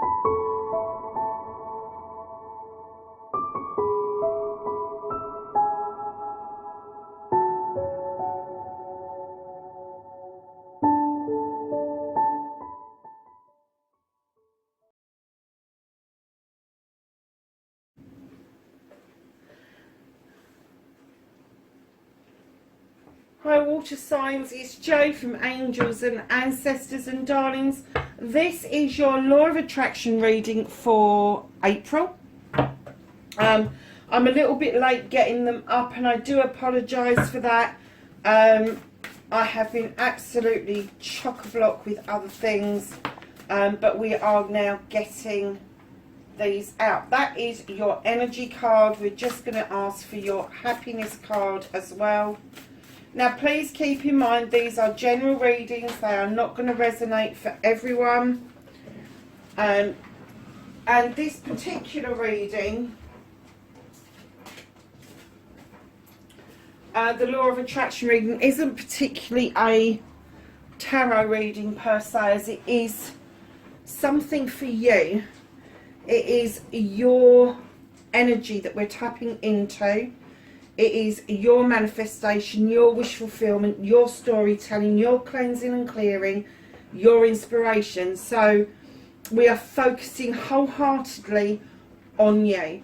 Hi water signs, it's Jo from Angels and Ancestors and Darlings. This is your Law of Attraction reading for April. I'm a little bit late getting them up and I do apologise for that. I have been absolutely chock-a-block with other things, but we are now getting these out. That is your energy card. We're just going to ask for your happiness card as well. Now, please keep in mind, these are general readings. They are not going to resonate for everyone. And this particular reading, the Law of Attraction reading, isn't particularly a tarot reading per se, as it is something for you. It is your energy that we're tapping into. It is your manifestation, your wish fulfillment, your storytelling, your cleansing and clearing, your inspiration. So we are focusing wholeheartedly on you.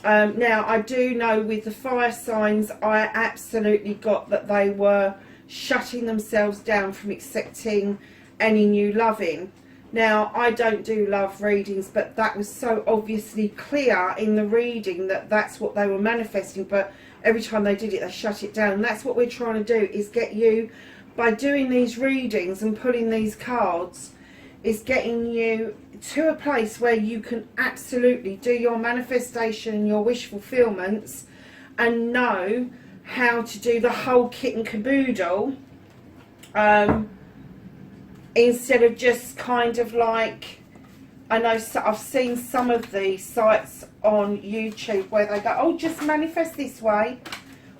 Now, I do know with the fire signs, I absolutely got that they were shutting themselves down from accepting any new loving. Now, I don't do love readings, but that was so obviously clear in the reading that that's what they were manifesting. But every time they did it, they shut it down. And that's what we're trying to do, is get you, by doing these readings and pulling these cards, is getting you to a place where you can absolutely do your manifestation and your wish fulfillments and know how to do the whole kit and caboodle, instead of just kind of like, I know I've seen some of these sites on YouTube where they go, oh, just manifest this way,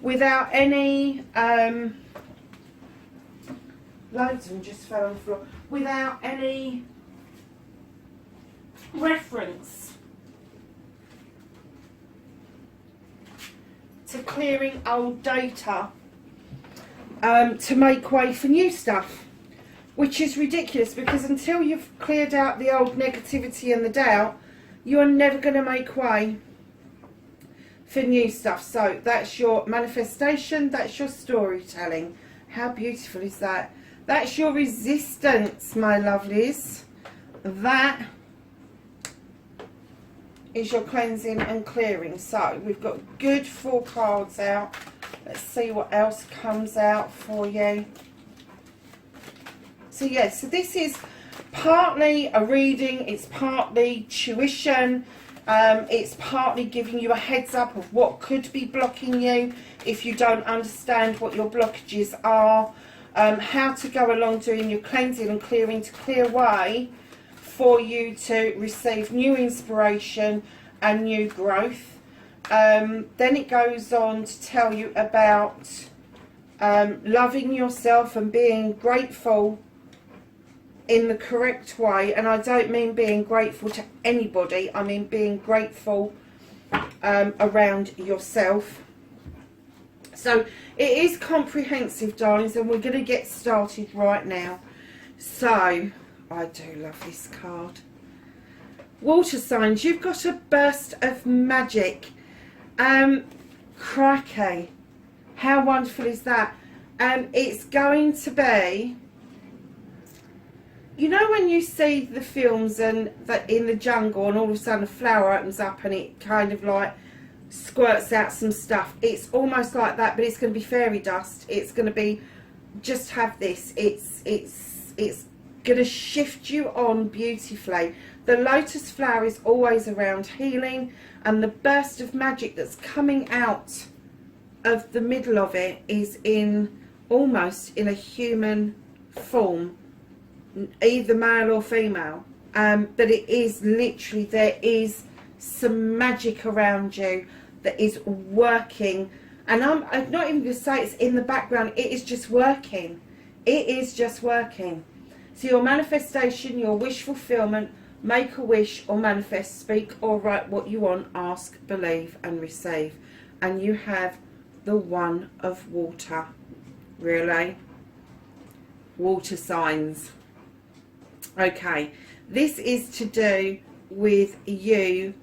without any, loads of them just fell on the floor, without any reference to clearing old data, to make way for new stuff. Which is ridiculous, because until you've cleared out the old negativity and the doubt, you are never going to make way for new stuff. So that's your manifestation, that's your storytelling. How beautiful is that? That's your resistance, my lovelies. That is your cleansing and clearing. So we've got good 4 cards out. Let's see what else comes out for you. So yes, so this is partly a reading, it's partly tuition, it's partly giving you a heads up of what could be blocking you if you don't understand what your blockages are, how to go along doing your cleansing and clearing to clear way for you to receive new inspiration and new growth. Then it goes on to tell you about loving yourself and being grateful in the correct way. And I don't mean being grateful to anybody, I mean being grateful around yourself. So it is comprehensive, darlings, and we're going to get started right now. So I do love this card. Water signs, you've got a burst of magic. Crikey, how wonderful is that? It's going to be, you know when you see the films and that in the jungle and all of a sudden a flower opens up and it kind of like squirts out some stuff? It's almost like that, but it's going to be fairy dust. It's going to be, just have this. It's going to shift you on beautifully. The lotus flower is always around healing, and the burst of magic that's coming out of the middle of it is in almost in a human form, either male or female, but it is literally, there is some magic around you that is working, and I'm not even going to say it's in the background, it is just working. It is just working. So your manifestation, your wish fulfillment, make a wish or manifest, speak or write what you want, ask, believe and receive. And you have the One of Water. Really? Water signs. Okay, this is to do with you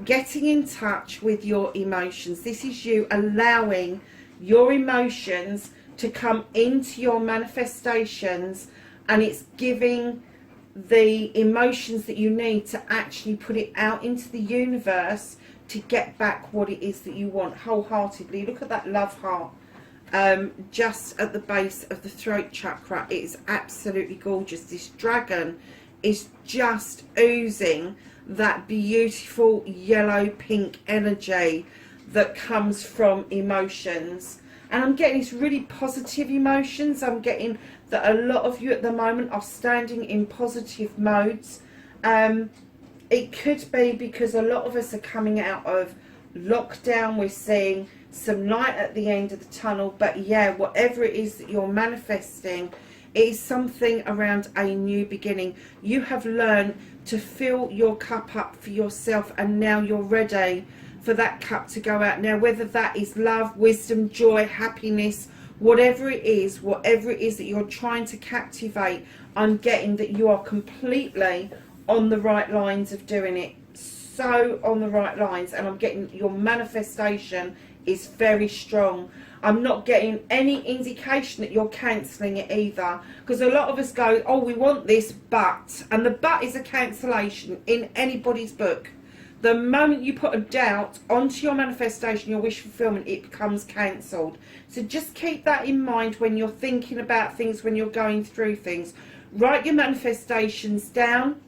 getting in touch with your emotions. This is you allowing your emotions to come into your manifestations, and it's giving the emotions that you need to actually put it out into the universe to get back what it is that you want wholeheartedly. Look at that love heart just at the base of the throat chakra. It is absolutely gorgeous. This dragon is just oozing that beautiful yellow pink energy that comes from emotions. And I'm getting these really positive emotions. I'm getting that a lot of you at the moment are standing in positive modes. It could be because a lot of us are coming out of lockdown. We're seeing some light at the end of the tunnel. But yeah, whatever it is that you're manifesting, it is something around a new beginning. You have learned to fill your cup up for yourself, and now you're ready for that cup to go out. Now, whether that is love, wisdom, joy, happiness, whatever it is that you're trying to captivate, I'm getting that you are completely on the right lines of doing it. So on the right lines. And I'm getting your manifestation is very strong. I'm not getting any indication that you're cancelling it either, because a lot of us go, oh, we want this, but, and the but is a cancellation in anybody's book. The moment you put a doubt onto your manifestation, your wish fulfillment, it becomes cancelled. So just keep that in mind when you're thinking about things, when you're going through things. Write your manifestations down,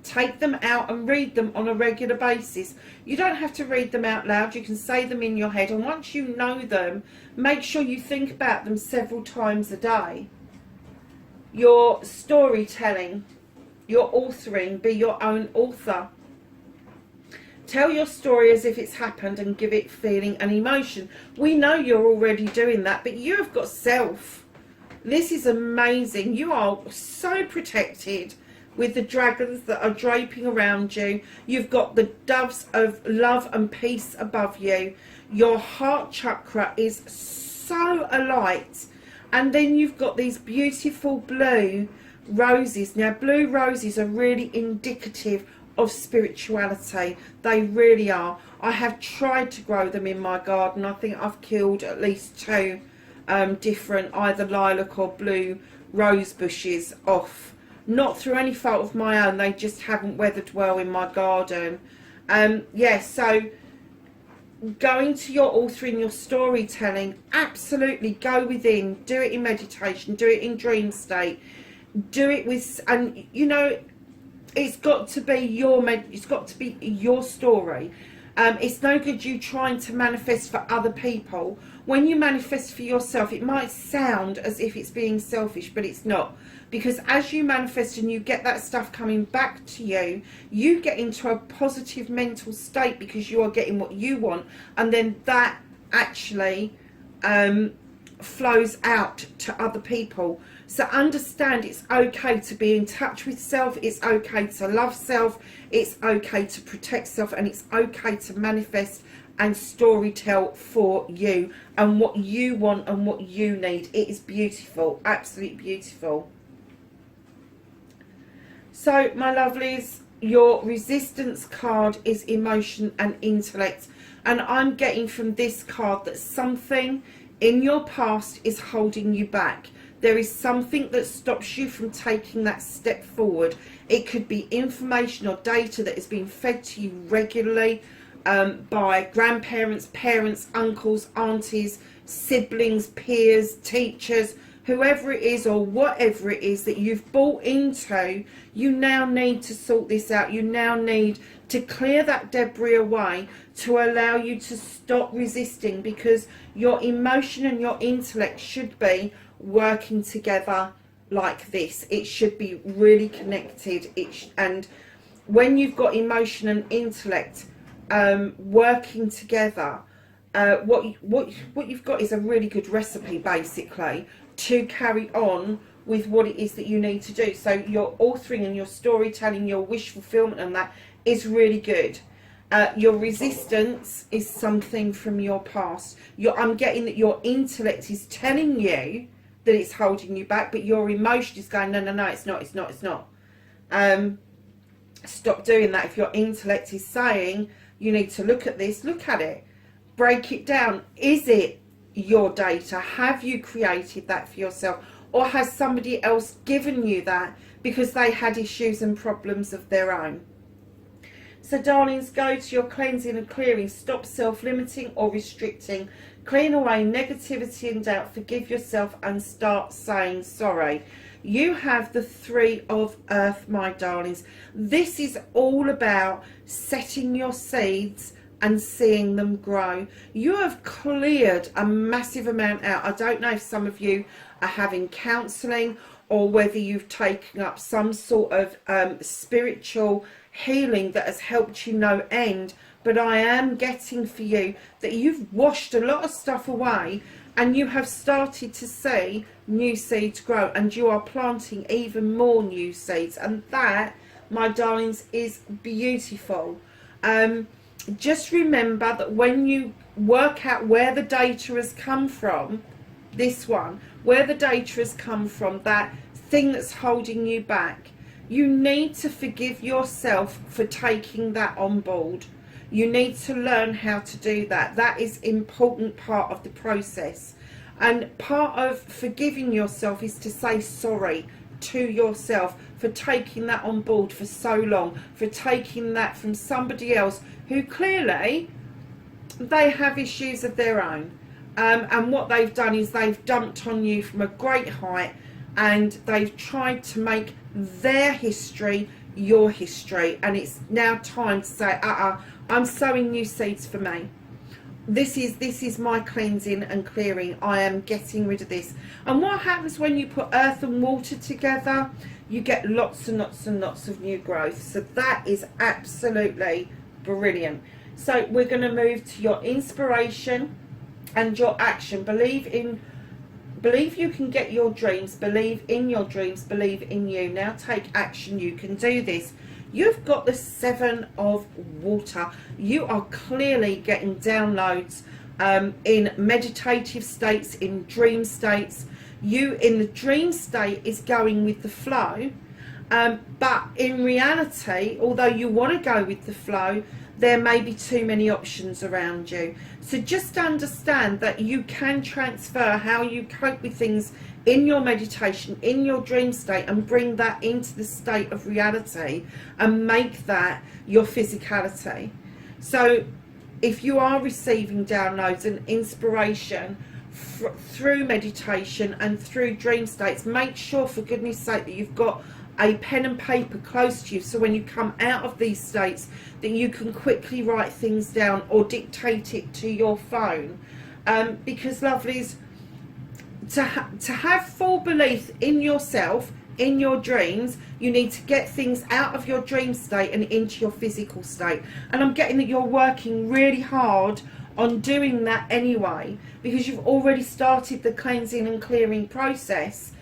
take them out and read them on a regular basis. You don't have to read them out loud. You can say them in your head. And once you know them, make sure you think about them several times a day. Your storytelling, your authoring, be your own author. Tell your story as if it's happened and give it feeling and emotion. We know you're already doing that, but you have got self. This is amazing. You are so protected with the dragons that are draping around you. You've got the doves of love and peace above you. Your heart chakra is so alight. And then you've got these beautiful blue roses. Now, blue roses are really indicative of spirituality. They really are. I have tried to grow them in my garden. I think I've killed at least two different either lilac or blue rose bushes off. Not through any fault of my own. They just haven't weathered well in my garden. Yeah, so going to your authoring, your storytelling, absolutely go within. Do it in meditation. Do it in dream state. Do it with, and you know, it's got to be your story. It's no good you trying to manifest for other people. When you manifest for yourself, it might sound as if it's being selfish, but it's not. Because as you manifest and you get that stuff coming back to you, you get into a positive mental state because you are getting what you want. And then that actually flows out to other people. So understand it's okay to be in touch with self. It's okay to love self. It's okay to protect self. And it's okay to manifest and storytell for you and what you want and what you need. It is beautiful. Absolutely beautiful. So, my lovelies, your resistance card is emotion and intellect. And I'm getting from this card that something in your past is holding you back. There is something that stops you from taking that step forward. It could be information or data that is being fed to you regularly by grandparents, parents, uncles, aunties, siblings, peers, teachers, whoever it is or whatever it is that you've bought into. You now need to sort this out. You now need to clear that debris away to allow you to stop resisting, because your emotion and your intellect should be working together like this. It should be really connected. And when you've got emotion and intellect working together, what you've got is a really good recipe basically to carry on with what it is that you need to do. So your authoring and your storytelling, your wish fulfillment and that is really good. Your resistance is something from your past. I'm getting that your intellect is telling you that it's holding you back, but your emotion is going, no, no, no, it's not, it's not, it's not. Stop doing that. If your intellect is saying you need to look at this, look at it. Break it down. Is it your data? Have you created that for yourself? Or has somebody else given you that because they had issues and problems of their own? So darlings, go to your cleansing and clearing. Stop self-limiting or restricting. Clean away negativity and doubt. Forgive yourself and start saying sorry. You have the 3 of Earth, my darlings. This is all about setting your seeds and seeing them grow. You have cleared a massive amount out. I don't know if some of you are having counselling or whether you've taken up some sort of spiritual healing that has helped you no end, but I am getting for you that you've washed a lot of stuff away and you have started to see new seeds grow, and you are planting even more new seeds, and that, my darlings, is beautiful. Just remember that when you work out where the data has come from, this one, where the data has come from, that thing that's holding you back, you need to forgive yourself for taking that on board. You need to learn how to do that. That is an important part of the process. And part of forgiving yourself is to say sorry to yourself for taking that on board for so long, for taking that from somebody else who clearly they have issues of their own. And what they've done is they've dumped on you from a great height, and they've tried to make their history your history. And it's now time to say, I'm sowing new seeds for me. This is my cleansing and clearing. I am getting rid of this. And what happens when you put earth and water together? You get lots and lots and lots of new growth. So that is absolutely brilliant. So we're going to move to your inspiration and your action. Believe you can get your dreams. Believe in your dreams. Believe in you. Now take action. You can do this. You've got the 7 of water. You are clearly getting downloads in meditative states, in dream states. You in the dream state is going with the flow. But in reality, although you want to go with the flow, there may be too many options around you. So just understand that you can transfer how you cope with things in your meditation, in your dream state, and bring that into the state of reality and make that your physicality. So if you are receiving downloads and inspiration through meditation and through dream states, make sure for goodness sake that you've got a pen and paper close to you, so when you come out of these states that you can quickly write things down or dictate it to your phone. Because lovelies, to have full belief in yourself, in your dreams, you need to get things out of your dream state and into your physical state. And I'm getting that you're working really hard on doing that anyway, because you've already started the cleansing and clearing process.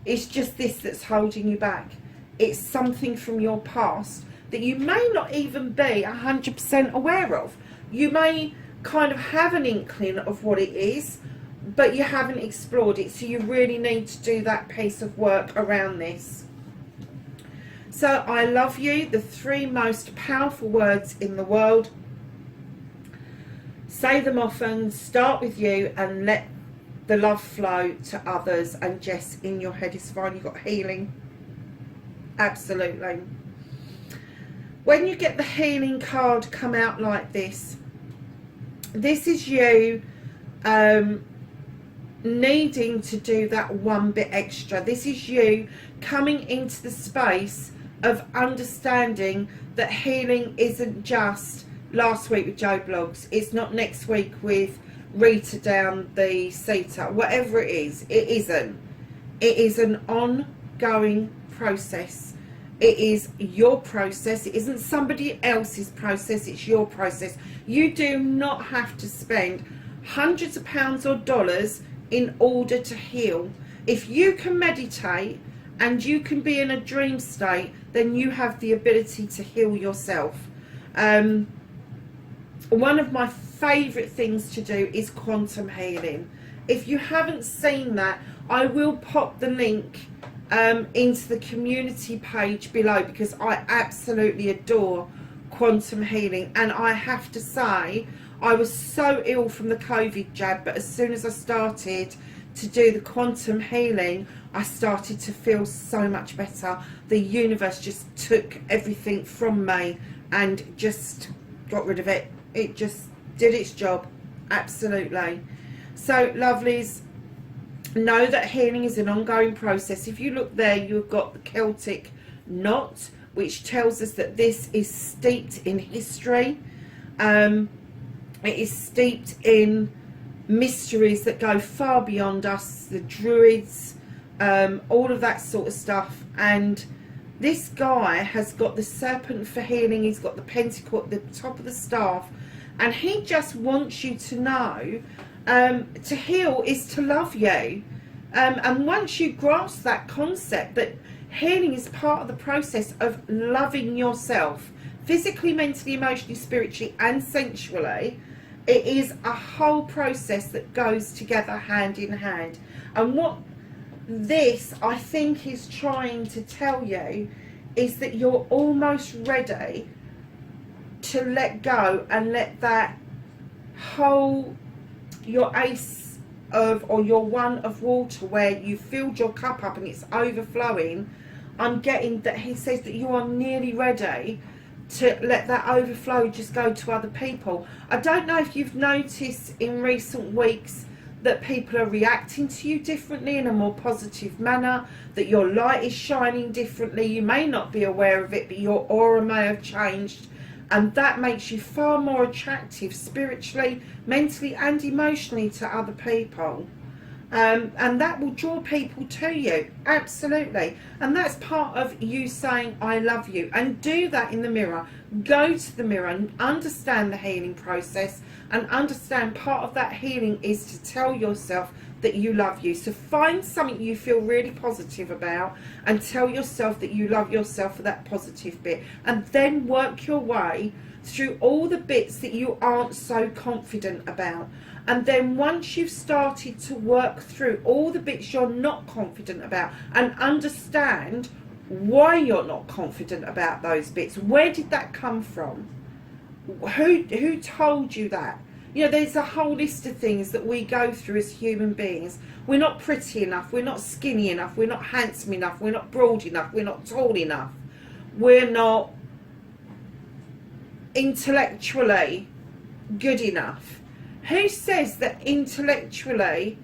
It's just this that's holding you back. It's something from your past that you may not even be 100% aware of. You may kind of have an inkling of what it is, but you haven't explored it. So you really need to do that piece of work around this. So I love you, the 3 most powerful words in the world. Say them often, start with you, and let the love flow to others. And Jess, in your head is fine, you've got healing. Absolutely. When you get the healing card come out like this, this is you needing to do that one bit extra. This is you coming into the space of understanding that healing isn't just last week with Joe Blogs. It's not next week with Rita down the Ceta. Whatever it is, it isn't. It is an ongoing process. It is your process. It isn't somebody else's process. It's your process. You do not have to spend hundreds of pounds or dollars in order to heal. If you can meditate and you can be in a dream state, then you have the ability to heal yourself. One of my favourite things to do is quantum healing. If you haven't seen that, I will pop the link into the community page below, because I absolutely adore quantum healing. And I have to say, I was so ill from the COVID jab, but as soon as I started to do the quantum healing, I started to feel so much better. The universe just took everything from me and just got rid of it. It just did its job, absolutely. So lovelies, know that healing is an ongoing process. If you look there, you've got the Celtic knot, which tells us that this is steeped in history. It is steeped in mysteries that go far beyond us, the druids, all of that sort of stuff. And this guy has got the serpent for healing, he's got the pentacle at the top of the staff, and he just wants you to know to heal is to love you. And once you grasp that concept, that healing is part of the process of loving yourself, physically, mentally, emotionally, spiritually and sensually, it is a whole process that goes together hand in hand. And what this, I think, is trying to tell you is that you're almost ready to let go and let that whole, your ace of, or your one of water, where you filled your cup up and it's overflowing. I'm getting that he says that you are nearly ready to let that overflow just go to other people. I don't know if you've noticed in recent weeks that people are reacting to you differently in a more positive manner, that your light is shining differently. You may not be aware of it, but your aura may have changed, and that makes you far more attractive spiritually, mentally and emotionally to other people. And that will draw people to you, absolutely. And that's part of you saying I love you. And do that in the mirror. Go to the mirror and understand the healing process, and understand part of that healing is to tell yourself that you love you. So find something you feel really positive about and tell yourself that you love yourself for that positive bit, and then work your way through all the bits that you aren't so confident about. And then once you've started to work through all the bits you're not confident about, and understand why you're not confident about those bits, where did that come from? Who told you that? You know, there's a whole list of things that we go through as human beings. We're not pretty enough, we're not skinny enough, we're not handsome enough, we're not broad enough, we're not tall enough, we're not intellectually good enough. Who says that intellectually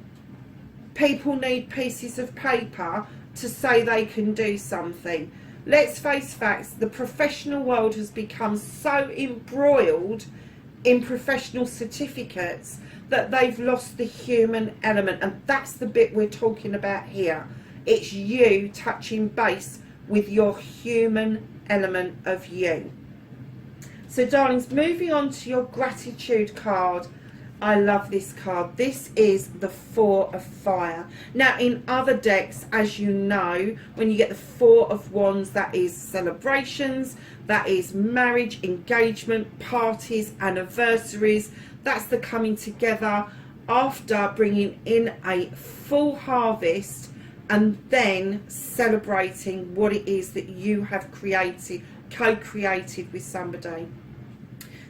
people need pieces of paper to say they can do something? Let's face facts, the professional world has become so embroiled in professional certificates that they've lost the human element, and that's the bit we're talking about here. It's you touching base with your human element of you. So darlings, moving on to your gratitude card. I love this card. This is the Four of Fire. Now in other decks, as you know, when you get the Four of Wands, that is celebrations, that is marriage, engagement, parties, anniversaries. That's the coming together after bringing in a full harvest and then celebrating what it is that you have created, co-created with somebody.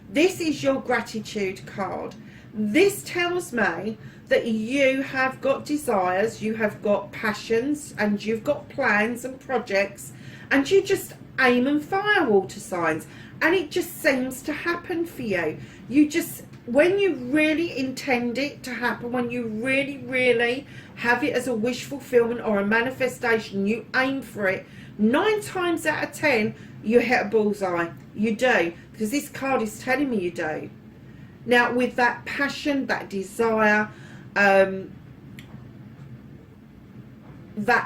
This is your gratitude card. This tells me that you have got desires, you have got passions, and you've got plans and projects, and you just aim and fire water signs, and it just seems to happen for you. You just, when you really intend it to happen, when you really have it as a wish fulfillment or a manifestation, you aim for it, 9 times out of 10 you hit a bullseye. You do, because this card is telling me you do. Now with that passion, that desire, that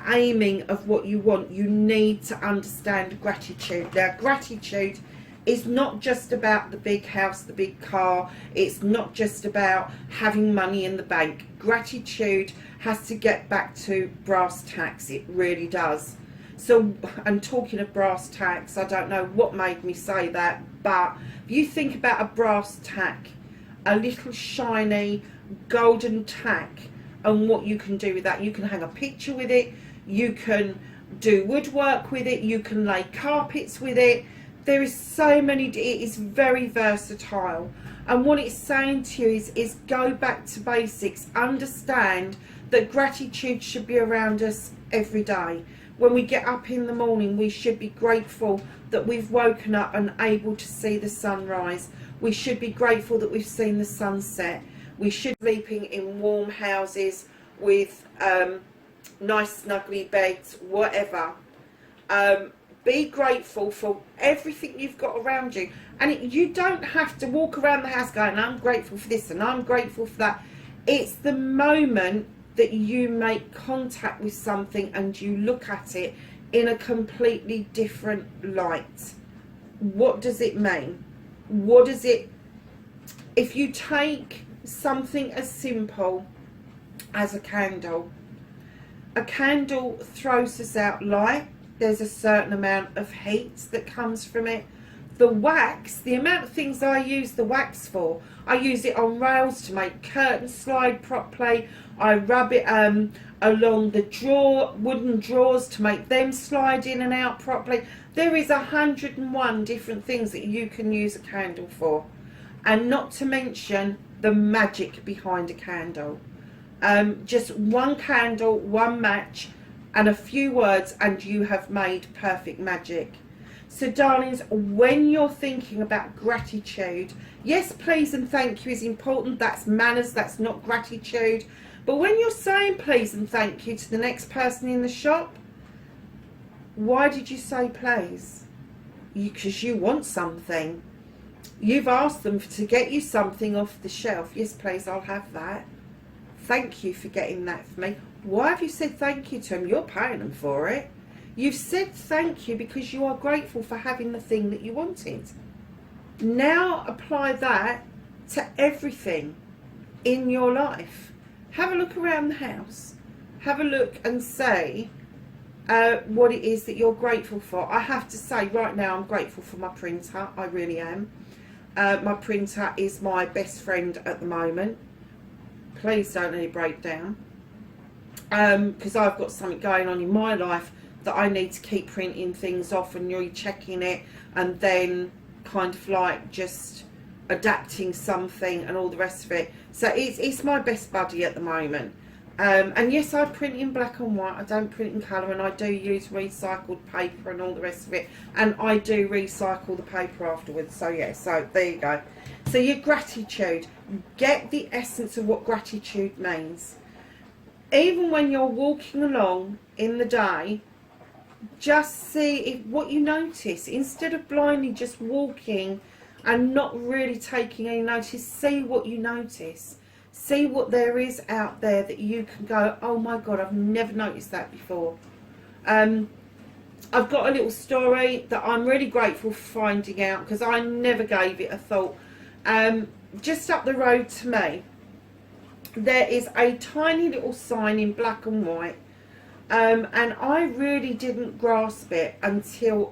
aiming of what you want, you need to understand gratitude. Now gratitude is not just about the big house, the big car. It's not just about having money in the bank. Gratitude has to get back to brass tacks. It really does. So, and talking of brass tacks, I don't know what made me say that, but if you think about a brass tack, a little shiny golden tack, and what you can do with that, you can hang a picture with it, you can do woodwork with it, you can lay carpets with it. There is so many, it is very versatile. And what it's saying to you is go back to basics. Understand that gratitude should be around us every day. When we get up in the morning, we should be grateful that we've woken up and able to see the sunrise. We should be grateful that we've seen the sunset. We should be sleeping in warm houses with nice snuggly beds, whatever. Be grateful for everything you've got around you. And you don't have to walk around the house going, I'm grateful for this and I'm grateful for that. It's the moment that you make contact with something and you look at it in a completely different light. What does it mean? What does it... If you take something as simple as a candle throws us out light. There's a certain amount of heat that comes from it. The wax, the amount of things I use the wax for, I use it on rails to make curtains slide properly. I rub it along the wooden drawers to make them slide in and out properly. There is 101 different things that you can use a candle for, and not to mention the magic behind a candle. Just one candle, one match, and a few words, and you have made perfect magic. So darlings, when you're thinking about gratitude, yes, please and thank you is important. That's manners, that's not gratitude. But when you're saying please and thank you to the next person in the shop, why did you say please? Because you want something. You've asked them to get you something off the shelf. Yes, please, I'll have that. Thank you for getting that for me. Why have you said thank you to them? You're paying them for it. You've said thank you because you are grateful for having the thing that you wanted. Now apply that to everything in your life. Have a look around the house. Have a look and say what it is that you're grateful for. I have to say right now I'm grateful for my printer. I really am. My printer is my best friend at the moment. Please don't let it break down. Because I've got something going on in my life that I need to keep printing things off and you're checking it and then kind of like just adapting something and all the rest of it. So it's my best buddy at the moment. And yes, I print in black and white. I don't print in colour, and I do use recycled paper and all the rest of it. And I do recycle the paper afterwards. So yeah, so there you go. So your gratitude. Get the essence of what gratitude means. Even when you're walking along in the day, just see what you notice. Instead of blindly just walking and not really taking any notice, see what you notice. See what there is out there that you can go, oh my God, I've never noticed that before. I've got a little story that I'm really grateful for finding out because I never gave it a thought. Just up the road to me, there is a tiny little sign in black and white. And I really didn't grasp it until,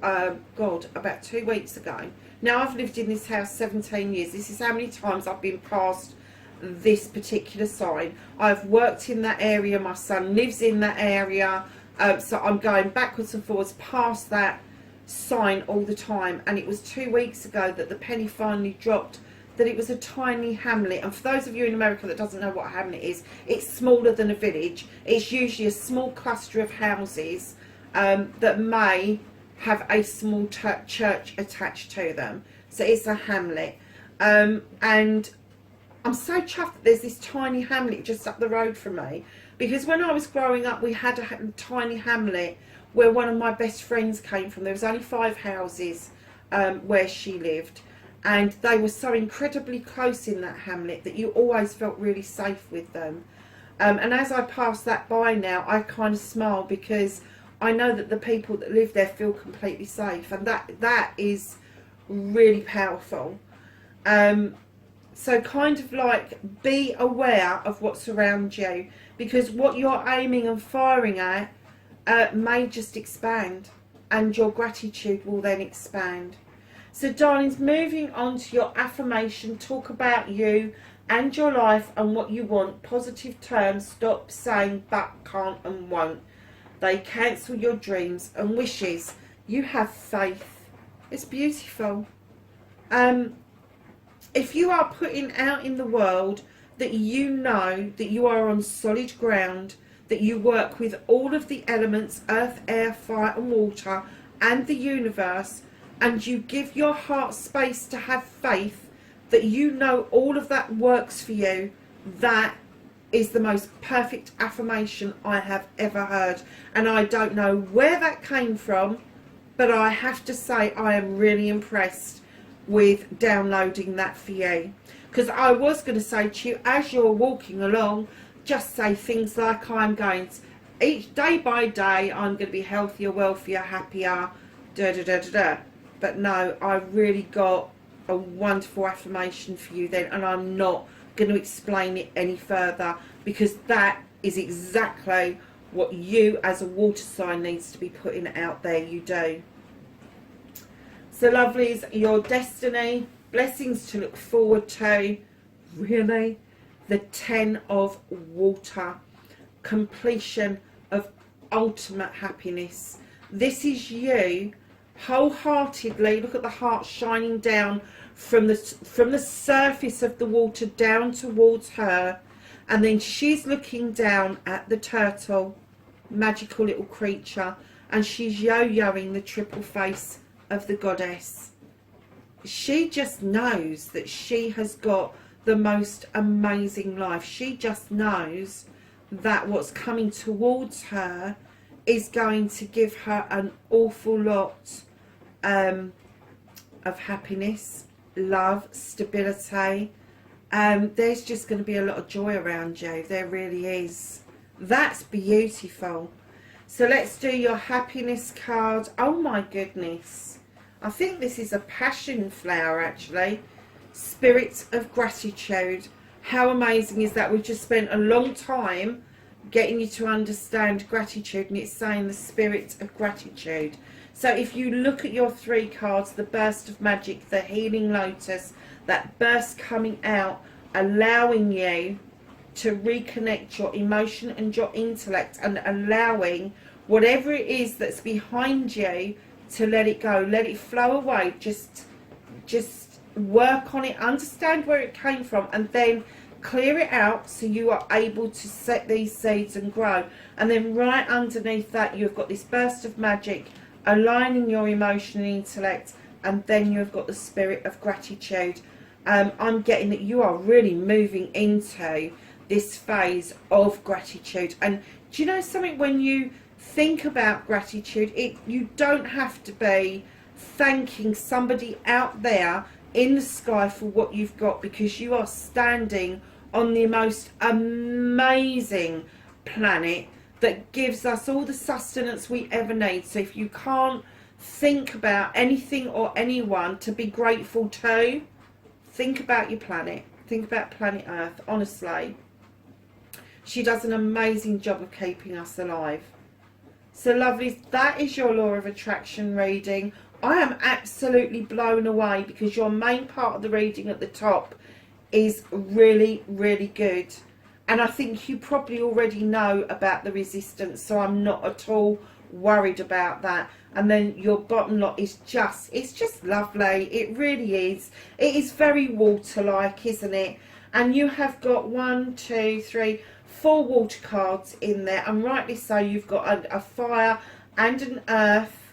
God, about 2 weeks ago. Now, I've lived in this house 17 years. This is how many times I've been past this particular sign. I've worked in that area. My son lives in that area. So I'm going backwards and forwards past that sign all the time. And it was 2 weeks ago that the penny finally dropped that it was a tiny hamlet. And for those of you in America that doesn't know what a hamlet is, it's smaller than a village. It's usually a small cluster of houses that may have a small church attached to them. So it's a hamlet. And I'm so chuffed that there's this tiny hamlet just up the road from me, because when I was growing up we had a tiny hamlet where one of my best friends came from. There was only 5 houses where she lived, and they were so incredibly close in that hamlet that you always felt really safe with them. And as I pass that by now, I kind of smile because I know that the people that live there feel completely safe, and that is really powerful. So kind of like be aware of what's around you, because what you're aiming and firing at may just expand, and your gratitude will then expand. So darlings, moving on to your affirmation, talk about you and your life and what you want. Positive terms. Stop saying but, can't and won't. They cancel your dreams and wishes. You have faith. It's beautiful. If you are putting out in the world that you know that you are on solid ground, that you work with all of the elements, earth, air, fire and water and the universe, and you give your heart space to have faith that you know all of that works for you, that is the most perfect affirmation I have ever heard. And I don't know where that came from, but I have to say I am really impressed with downloading that for you. Because I was going to say to you, as you're walking along, just say things like, I'm going to, each day by day, I'm going to be healthier, wealthier, happier, da da da da da. But no, I really got a wonderful affirmation for you then, and I'm not going to explain it any further, because that is exactly what you as a water sign needs to be putting out there. You do. So lovelies, your destiny, blessings to look forward to, really, the 10 of water, completion of ultimate happiness. This is you wholeheartedly. Look at the heart shining down from the surface of the water down towards her, and then she's looking down at the turtle, magical little creature, and she's yo-yoing the triple face of the goddess. She just knows that she has got the most amazing life. She just knows that what's coming towards her is going to give her an awful lot of happiness, love, stability. There's just going to be a lot of joy around you. There really is. That's beautiful. So let's do your happiness card. Oh my goodness. I think this is a passion flower actually. Spirit of gratitude. How amazing is that? We've just spent a long time getting you to understand gratitude, and it's saying the spirit of gratitude. So if you look at your 3 cards, the burst of magic, the healing lotus, that burst coming out, allowing you to reconnect your emotion and your intellect, and allowing whatever it is that's behind you to let it go, let it flow away. Just work on it, understand where it came from, and then clear it out so you are able to set these seeds and grow. And then right underneath that, you've got this burst of magic, aligning your emotion and intellect, and then you've got the spirit of gratitude. I'm getting that you are really moving into this phase of gratitude. And do you know something? When you think about gratitude, you don't have to be thanking somebody out there in the sky for what you've got, because you are standing on the most amazing planet that gives us all the sustenance we ever need. So if you can't think about anything or anyone to be grateful to, think about your planet. Think about planet Earth. Honestly, she does an amazing job of keeping us alive. So lovely, that is your law of attraction reading. I am absolutely blown away, because your main part of the reading at the top is really, really good. And I think you probably already know about the resistance, so I'm not at all worried about that. And then your bottom lot is it's just lovely. It really is. It is very water-like, isn't it? And you have got 1, 2, 3, 4 water cards in there, and rightly so. You've got a fire and an earth.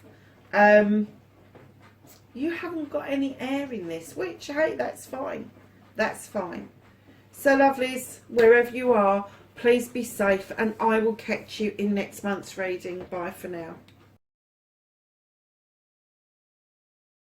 You haven't got any air in this, which, hey, that's fine. That's fine. So lovelies, wherever you are, please be safe, and I will catch you in next month's reading. Bye for now.